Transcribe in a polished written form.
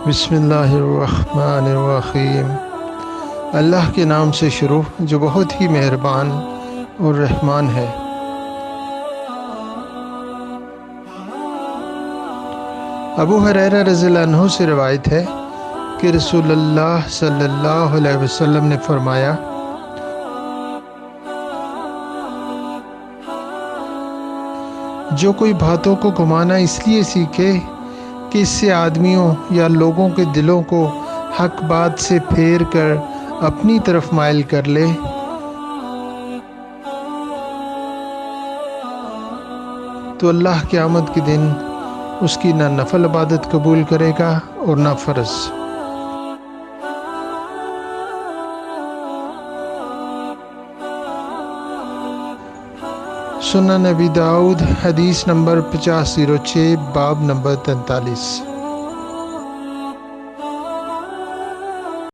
بسم اللہ الرحمن الرحیم۔ اللہ کے نام سے شروع جو بہت ہی مہربان اور رحمان ہے۔ ابو ہریرہ رضی اللہ عنہ سے روایت ہے کہ رسول اللہ صلی اللہ علیہ وسلم نے فرمایا، جو کوئی باتوں کو گمانا اس لیے سیکھے کہ اس سے آدمیوں یا لوگوں کے دلوں کو حق بات سے پھیر کر اپنی طرف مائل کر لے، تو اللہ قیامت کے دن اس کی نہ نفل عبادت قبول کرے گا اور نہ فرض۔ سنن نبی داؤد حدیث نمبر 5006 باب نمبر 43۔